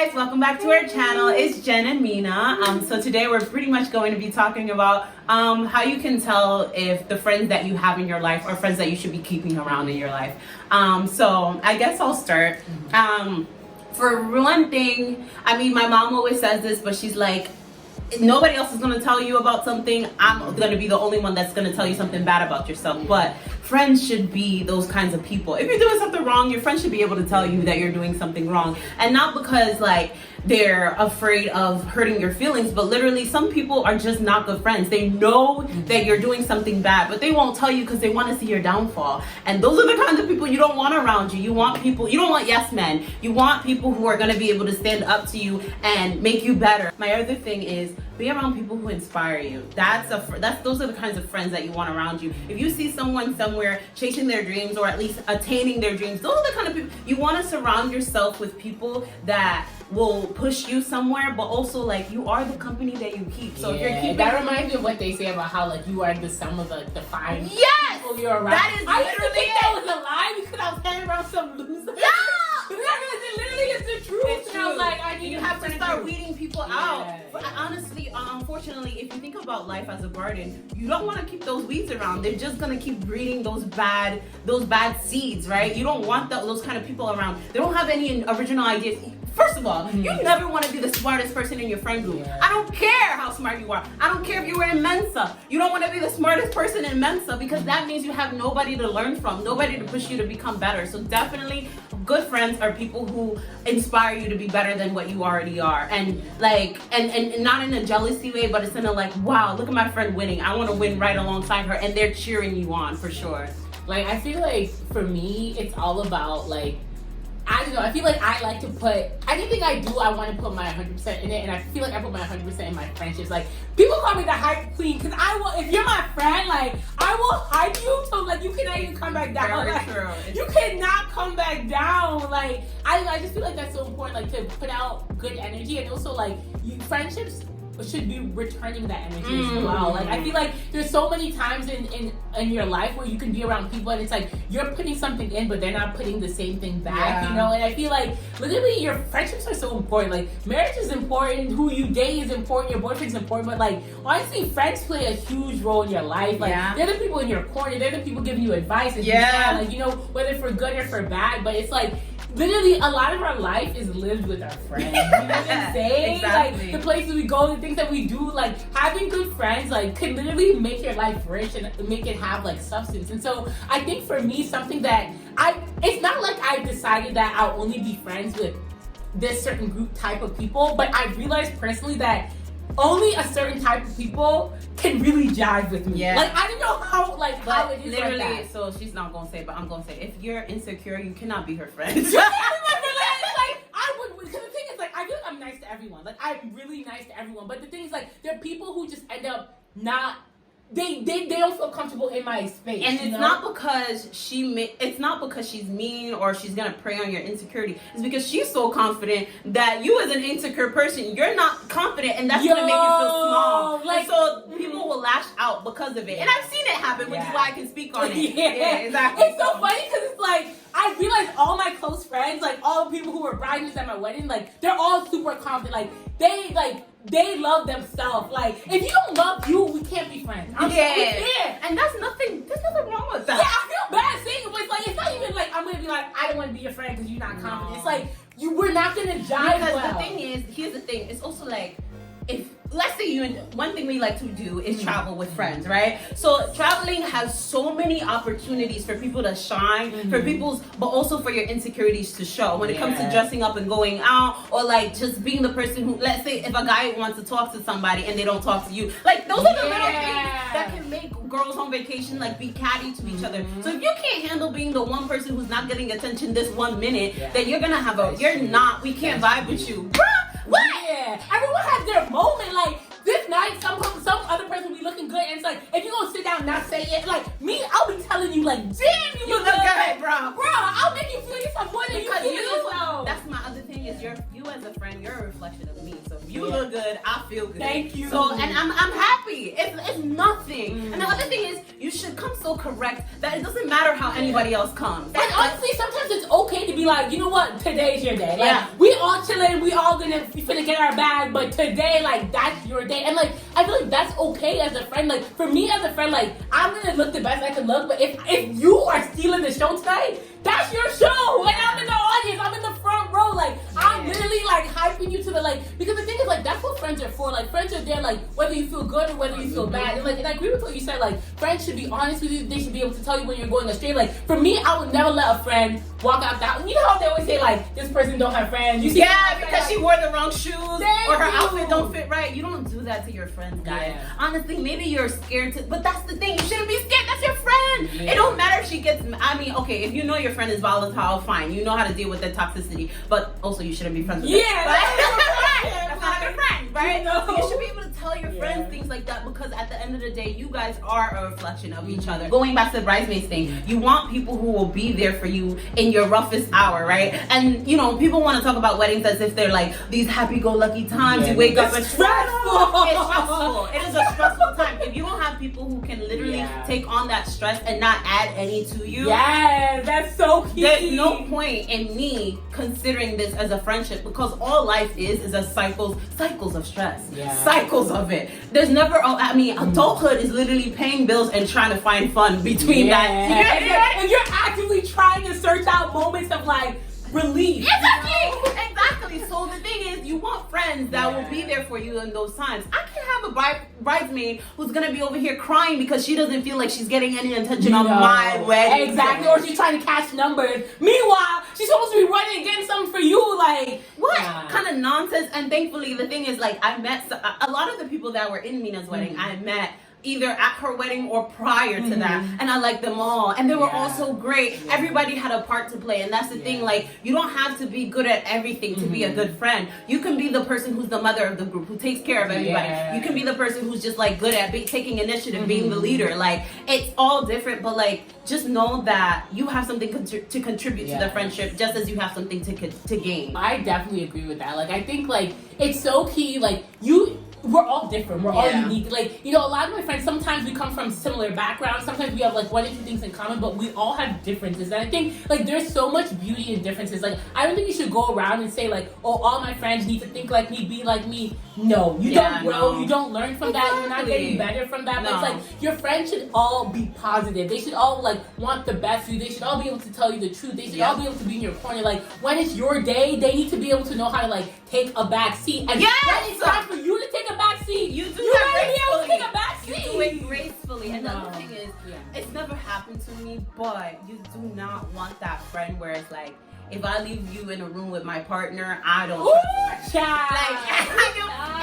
guys, welcome back to our channel. It's Jen and Mina. So today we're pretty much going to be talking about how you can tell if the friends that you have in your life are friends that you should be keeping around in your life. So I guess I'll start. For one thing, I mean, my mom always says this, but she's like, nobody else is going to tell you about something. I'm going to be the only one that's going to tell you something bad about yourself. But friends should be those kinds of people. If you're doing something wrong, your friends should be able to tell you that you're doing something wrong. And not because like they're afraid of hurting your feelings, but literally some people are just not good friends. They know that you're doing something bad, but they won't tell you because they want to see your downfall. And those are the kinds of people you don't want around you. You want people, you don't want yes men. You want people who are going to be able to stand up to you and make you better. My other thing is be around people who inspire you. Those are the kinds of friends that you want around you. If you see someone somewhere chasing their dreams or at least attaining their dreams, those are the kind of people you want to surround yourself with. People that will push you somewhere, but also like you are the company that you keep. So if you're keeping, that reminds me of what they say about how like you are the sum of the fine people you're around. That is I used to think that was a lie because I was hanging around some losers. Yeah! But that literally is the truth. It's and I was true. like, I need you have to start weeding people out. But yeah. honestly, unfortunately, if you think about life as a garden, you don't want to keep those weeds around. They're just gonna keep breeding those bad seeds, right? You don't want those kind of people around. They don't have any original ideas. First of all, you never want to be the smartest person in your friend group. Yeah. I don't care how smart you are. I don't care if you were in Mensa. You don't want to be the smartest person in Mensa because that means you have nobody to learn from, nobody to push you to become better. So definitely, good friends are people who inspire you to be better than what you already are. And like, and not in a jealousy way, but it's in a like, wow, look at my friend winning. I want to win right alongside her. And they're cheering you on for sure. Like, I feel like for me, it's all about like, I don't know, I feel like I like to put, anything I do, I want to put my 100% in it, and I feel like I put my 100% in my friendships. Like, people call me the hype queen, because I will, if you're my friend, like, I will hype you, so, like, you cannot even come back down. Very like, true. You cannot come back down. Like, I just feel like that's so important, like, to put out good energy, and also, like, friendships should be returning that energy as well. Like, I feel like there's so many times in your life where you can be around people and it's like you're putting something in but they're not putting the same thing back, you know? And I feel like literally your friendships are so important. Like, marriage is important, who you date is important, your boyfriend's important, but like honestly, friends play a huge role in your life. Like, they're the people in your corner, they're the people giving you advice and like, you know, whether for good or for bad. But it's like literally, a lot of our life is lived with our friends. You know what I'm saying? Exactly. Like, the places we go, the things that we do, like, having good friends, like, can literally make your life rich and make it have, like, substance. And so, I think for me, something that it's not like I decided that I'll only be friends with this certain group type of people, but I realized personally that only a certain type of people can really jive with me. Yeah. Like, I don't know how it is literally, like that. so she's not gonna say it, but I'm gonna say it. If you're insecure, you cannot be her friend. Like, I would, because the thing is, like, I feel like I'm nice to everyone. Like, I'm really nice to everyone. But the thing is, like, there are people who just end up not, they don't feel comfortable in my space. And it's not because it's not because she's mean or she's gonna prey on your insecurity. It's because she's so confident that you as an insecure person, you're not confident, and that's gonna make you feel small. Like, and so people will lash out because of it. And I've seen it happen, which is why I can speak on it. Yeah, exactly. It's so funny because it's like, I realized all my close friends, like all the people who were bridesmaids at my wedding, like they're all super confident. Like they love themselves. Like, if you don't love you, we can't be friends. We can't. And there's nothing wrong with that. Yeah, I feel bad saying it, but it's like, it's not even like I'm gonna be like, I don't want to be your friend because you're not confident. No. It's like we're not gonna jive. Because the thing is, here's the thing. It's also like, if let's say one thing we like to do is travel with friends, right? So traveling has so many opportunities for people to shine, but also for your insecurities to show when it comes to dressing up and going out, or like just being the person who, let's say if a guy wants to talk to somebody and they don't talk to you, like those are the little things that can make girls on vacation like be catty to each other. So if you can't handle being the one person who's not getting attention this 1 minute, then you're gonna have we can't vibe with you. What? Yeah, everyone has their moment. Like, this night, some other person will be looking good, and it's like, if you gonna sit down and not say it, like me, I'll be telling you, like, damn, you look good, bro. I'll make you feel yourself more than you feel yourself. That's my other thing is you you as a friend, you're a reflection of me. So if you Yeah. look good, I feel good. Thank you. So, and I'm happy. It's nothing. And the other thing is, you should come so correct that it doesn't matter how anybody else comes. And honestly, sometimes it's okay to be like, you know what, today's your day. Like, Yeah. we all chilling, we all finna get our bag, but today, like, that's your day. And like, I feel like that's okay as a friend. Like, for me as a friend, like, I'm gonna look the best I can look, but if you are stealing the show tonight, that's your show. And I'm in the audience, I'm in the front row. Like, I'm literally like hyping you to the like, because the thing is like, that's what friends are for. Like, friends are there like, whether you feel good or whether you feel bad. And like, and I agree with what you said, like, friends should be honest with you. They should be able to tell you when you're going astray. Like, for me, I would never let a friend walk out that. You know how they always say like, this person don't have friends. You see because she wore the wrong shoes or her outfit don't fit right. You don't do that to your friends, guys. Yeah. Honestly, maybe you're scared to, but that's the thing. You shouldn't be scared. That's your friend. Yeah. It don't matter if she gets. I mean, okay, if you know your friend is volatile, fine. You know how to deal with the toxicity, but also you shouldn't be friends with her. That's not a good friend, right? You know? So you should be able to tell your friends things like that, because at the end of the day, you guys are a reflection of each other. Going back to the bridesmaids thing, you want people who will be there for you in your roughest hour, right? And you know, people want to talk about weddings as if they're like these happy-go-lucky times. You wake up and stressful. It's stressful. It is a stressful time. If you don't have people who can literally take on that stress and not add any to you, that's so key. there's no point in me considering this as a friendship, because all life is a cycles of stress, cycles of it. There's never, I mean, adulthood is literally paying bills and trying to find fun between that. And you're actively trying to search out moments of like relief. Exactly. So the thing is, you want friends that will be there for you in those times. I can have a bridesmaid who's gonna be over here crying because she doesn't feel like she's getting any attention on my wedding. Exactly. Or she's trying to catch numbers. Meanwhile, she's supposed to be running and getting something for you. Like, what kind of nonsense? And thankfully, the thing is, like, I met a lot of the people that were in Mina's wedding. I met either at her wedding or prior to that, and I liked them all, and they were all so great. Everybody had a part to play, and that's the thing. Like, you don't have to be good at everything to be a good friend. You can be the person who's the mother of the group, who takes care of everybody. You can be the person who's just like good at taking initiative, being the leader. Like, it's all different, but like, just know that you have something to contribute to the friendship, just as you have something to gain. I definitely agree with that. Like, I think like it's so key. Like, we're all different. We're all unique. Like, you know, a lot of my friends, sometimes we come from similar backgrounds. Sometimes we have like one or two things in common, but we all have differences. And I think like there's so much beauty in differences. Like, I don't think you should go around and say like, oh, all my friends need to think like me, be like me. No, you don't grow. You don't learn from that. You're not getting better from that. But it's like, your friends should all be positive. They should all like want the best for you. They should all be able to tell you the truth. They should all be able to be in your corner. Like, when it's your day, they need to be able to know how to like take a back seat. And when it's time for you to take a back seat, you better be able to take a back seat. You do it gracefully. And the other thing is, it's never happened to me, but you do not want that friend where it's like, if I leave you in a room with my partner, I don't trust you.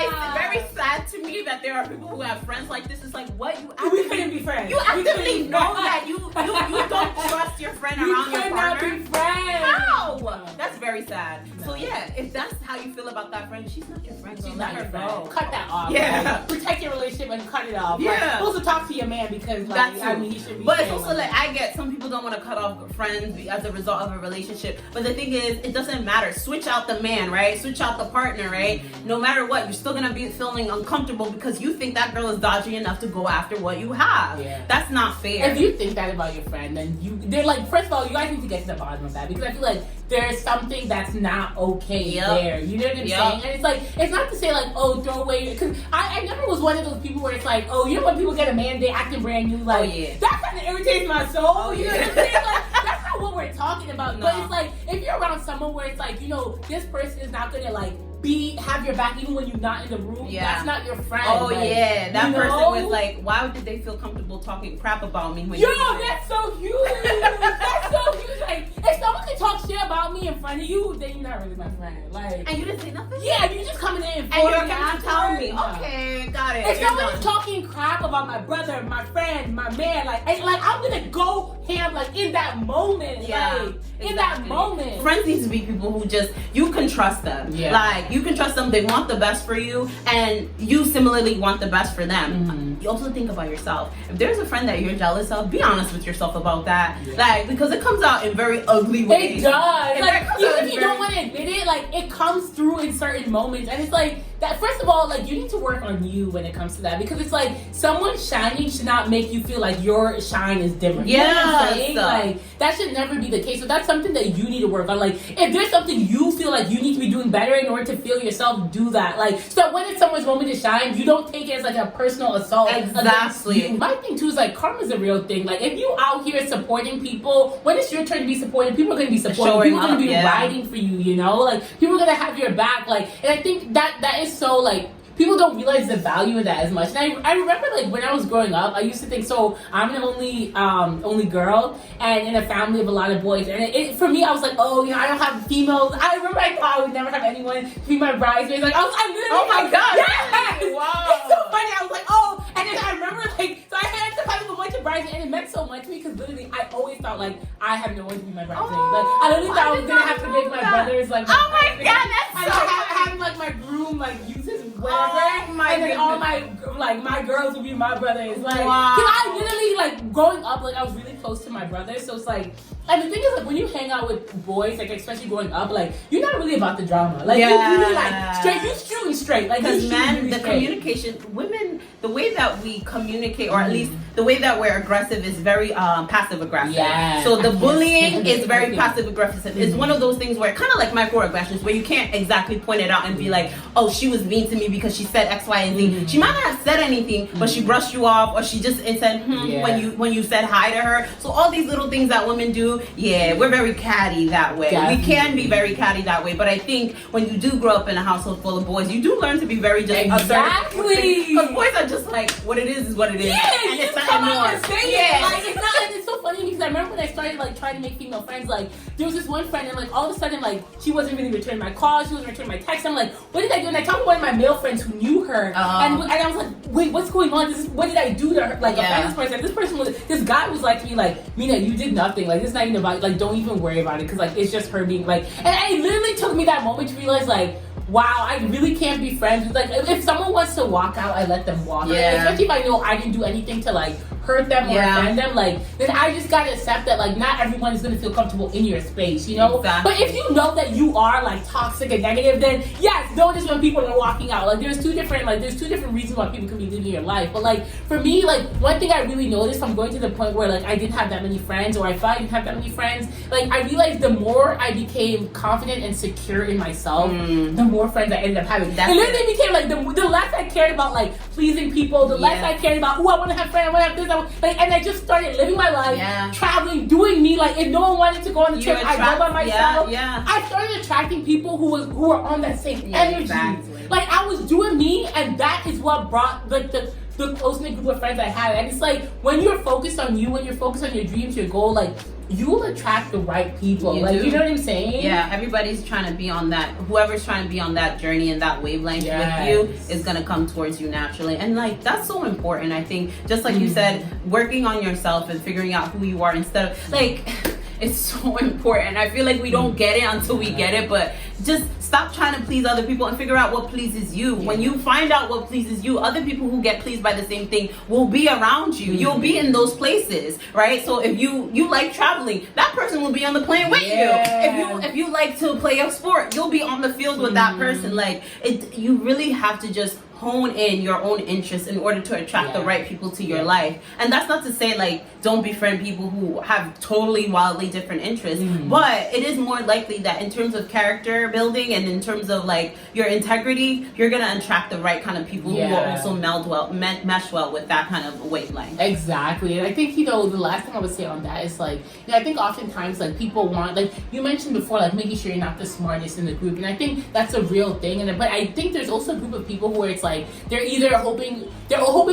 It's very sad to me that there are people who have friends like this. It's like, what? We couldn't be friends. You actively know that you don't trust your friend around your partner. Be friends. How? That's very sad. So yeah, if that's how you feel about that friend, she's not your friend. She's not your friend. Cut that off. Yeah. Protect your relationship and cut it off. Yeah. Like, you're supposed to talk to your man because like, I mean, he should be. But it's also like, I get some people don't want to cut off friends as a result of a relationship. But the thing is, it doesn't matter. Switch out the man, right? Switch out the partner, right? No matter what, you're still gonna be feeling uncomfortable because you think that girl is dodgy enough to go after what you have. That's not fair. If you think that about your friend, then they're like, first of all, you guys need to get to the bottom of that, because I feel like there's something that's not okay there. You know what I'm saying? And it's like, it's not to say like, oh, throw away, because I never was one of those people where it's like, oh, you know when people get a man, they acting brand new, like, that kind of irritates my soul. You know what I'm saying? Like, that's not what we're talking about. But it's like, if you're around someone where it's like, you know, this person is not gonna like have your back even when you're not in the room. That's not your friend. Oh like, that person was like, why did they feel comfortable talking crap about me when that's so huge. That's so huge. Like, if someone can talk shit about me in front of you, then you're not really my friend. Like, and you didn't say nothing? Yeah, you just coming in and you're coming to tell me. Okay, got it. If someone is talking crap about my brother, my friend, my man, like I'm gonna go ham like in that moment. Like, in that moment. Friends need to be people who just, you can trust them. Yeah. Like, you can trust them. They want the best for you, and you similarly want the best for them. You also think about yourself. If there's a friend that you're jealous of, be honest with yourself about that. Yeah. Like, because it comes out in very ugly ways. It does. Like, even if you don't very- want to admit it, like, it comes through in certain moments. And it's like, that. First of all, like, you need to work on you when it comes to that, because it's like, someone shining should not make you feel like your shine is different. You know what I'm saying? Like, that should never be the case. So that's something that you need to work on. Like, if there's something you feel like you need to be doing better in order to feel yourself, do that. Like, so when it's someone's moment to shine, you don't take it as like a personal assault. Exactly. My thing too is like, karma's a real thing. Like, if you out here supporting people, when it's your turn to be supported, people are going to be supporting. People are going to be riding for you, you know? Like, people are going to have your back. Like, and I think that is so, like, people don't realize the value of that as much. And I remember, like, when I was growing up, I used to think, so I'm the only girl, and in a family of a lot of boys. And it for me, I was like, oh, you know, I don't have females. I remember I thought I would never have anyone to be my bridesmaids. Like, I literally, oh my God. Yes! Wow. It's so funny. I was like, oh. And then I remember, like, so I had to have a bunch of bridesmaids, and it meant so much to me, because literally, I always thought, like, I have no one to be my bridesmaid. Like, I literally thought I was going to have to make my brothers, like, oh my God, that's and so have like, my groom, like, use his whatever. Oh my and then all my girls would be my brothers. Like, cause I literally, like, growing up, like, I was really close to my brothers. So it's like, and the thing is, like, when you hang out with boys, like, especially growing up, like, you're not really about the drama. Like, you're really, like, straight, you shooting straight. Like, because men, really the straight. communication, women, the way that we communicate, or at least the way that we're aggressive, is very passive aggressive. Yeah. So the bullying is very passive aggressive. It's one of those things where, kind of like microaggressions, where you can't exactly point it out and be like, oh, she was mean to me because she said X, Y, and Z. She might not have said anything, but she brushed you off, or she just said when you said hi to her. So all these little things that women do, we're very catty that way. Definitely. We can be very catty that way, but I think when you do grow up in a household full of boys, you do learn to be very just exactly. Because boys are just like, what it is what it is. Yeah, and you it's just come nothing out more. and say it. Like, it's not, and it's so funny because I remember when I started, like, trying to make female friends, like, there was this one friend, and, like, all of a sudden, like, she wasn't really returning my calls, she wasn't returning my texts. I'm like, what did I do? And I talked to one of my male friends who knew her, and I was like, wait, what's going on? What did I do to her? Like, offend this person? This guy was like to me, like, Mina, you did nothing. Like, this is not even about, like, don't even worry about it, because, like, it's just her being, like, and it literally took me that moment to realize, like, wow, I really can't be friends with, like, if someone wants to walk out, I let them walk. Like, especially if I know I didn't do anything to, like, hurt them or offend them, like, then I just gotta accept that, like, not everyone is gonna feel comfortable in your space, you know? Exactly. But if you know that you are, like, toxic and negative, then yes, notice when people are walking out. Like, there's two different reasons why people can be leaving your life. But, like, for me, like, one thing I really noticed from going to the point where, like, I didn't have that many friends, or I thought I didn't have that many friends, like, I realized the more I became confident and secure in myself, the more friends I ended up having. It literally became, like, the less I cared about, like, pleasing people, the less I cared about, I want to have friends, I want to have this, and I just started living my life, traveling, doing me. Like, if no one wanted to go on the trip, I go by myself. I started attracting people who were on that same energy. Exactly. Like, I was doing me, and that is what brought, like, the close-knit group of friends I had. And it's like, when you're focused on you, when you're focused on your dreams, your goal, like, you'll attract the right people. You know what I'm saying? Yeah, everybody's trying to be on that, whoever's trying to be on that journey and that wavelength with you is going to come towards you naturally. And, like, that's so important. I think, just like you said, working on yourself and figuring out who you are instead of, like, it's so important. I feel like we don't get it until we get it, but just stop trying to please other people and figure out what pleases you. When you find out what pleases you, other people who get pleased by the same thing will be around you. You'll be in those places, right? So if you like traveling, that person will be on the plane with you. If you like to play a sport, you'll be on the field with that person. Like, you really have to just hone in your own interests in order to attract the right people to your life. And that's not to say, like, don't befriend people who have totally wildly different interests, but it is more likely that in terms of character building and in terms of, like, your integrity, you're gonna attract the right kind of people who will also mesh well with that kind of wavelength. Exactly. And I think, you know, the last thing I would say on that is, like, you know, I think oftentimes, like, people want, like, you mentioned before, like, making sure you're not the smartest in the group, and I think that's a real thing. But I think there's also a group of people where it's like, they're either hoping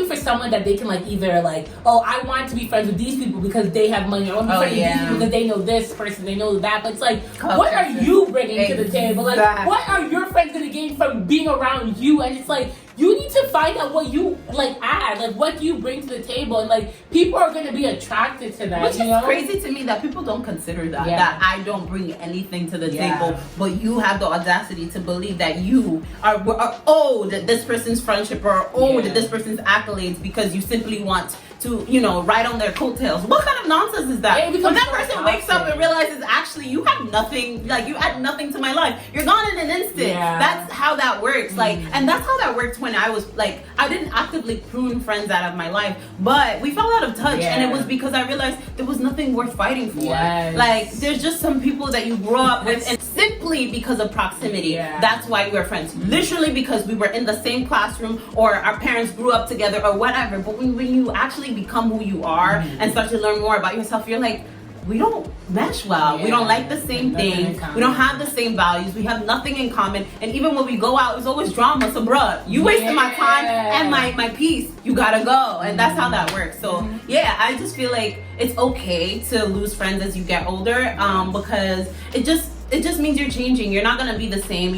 for someone that they can, like, either, like, oh, I want to be friends with these people because they have money, or I want to be friends with these people because they know this person, they know that. But it's like, what are you bringing to the table? Like, what are your friends going to gain from being around you? And it's like, you need to find out what you like add, like what do you bring to the table, and like people are gonna be attracted to that. Which you is know? crazy to me that people don't consider that. Yeah. That I don't bring anything to the Yeah. table, but you have the audacity to believe that you are owed this person's friendship or owed Yeah. this person's accolades because you simply want to, ride on their coattails. What kind of nonsense is that? It When becomes that so person wakes up toxic. and realizes actually you have nothing, like you add nothing to my life. You're gone in an instant. Yeah. That's how that works. Like, and that's how that worked when I was like, I didn't actively prune friends out of my life, but we fell out of touch, and it was because I realized there was nothing worth fighting for. Yes. Like, there's just some people that you grew up with, and simply because of proximity, Yeah. that's why we're friends. Literally because we were in the same classroom, or our parents grew up together, or whatever. But when you actually become who you are and start to learn more about yourself, you're like, we don't mesh well. We don't like the same Nothing in things. common. We don't have the same values. We have nothing in common. And even when we go out, it's always drama. So, bruh, you wasted my time and my peace. You gotta go. And that's how that works. So, yeah, I just feel like it's okay to lose friends as you get older, because it just means you're changing. You're not gonna be the same.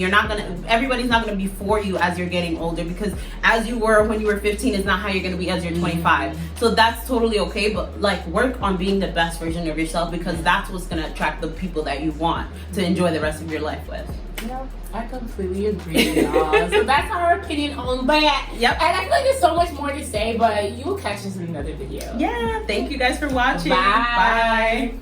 Everybody's not gonna be for you as you're getting older, because as you were when you were 15 is not how you're gonna be as you're 25. So that's totally okay, but like, work on being the best version of yourself, because that's what's gonna attract the people that you want to enjoy the rest of your life with. Yeah, I completely agree with y'all. So that's our opinion on that. Yep. And I feel like there's so much more to say, but you will catch us in another video. Yeah, thank you guys for watching. Bye. Bye.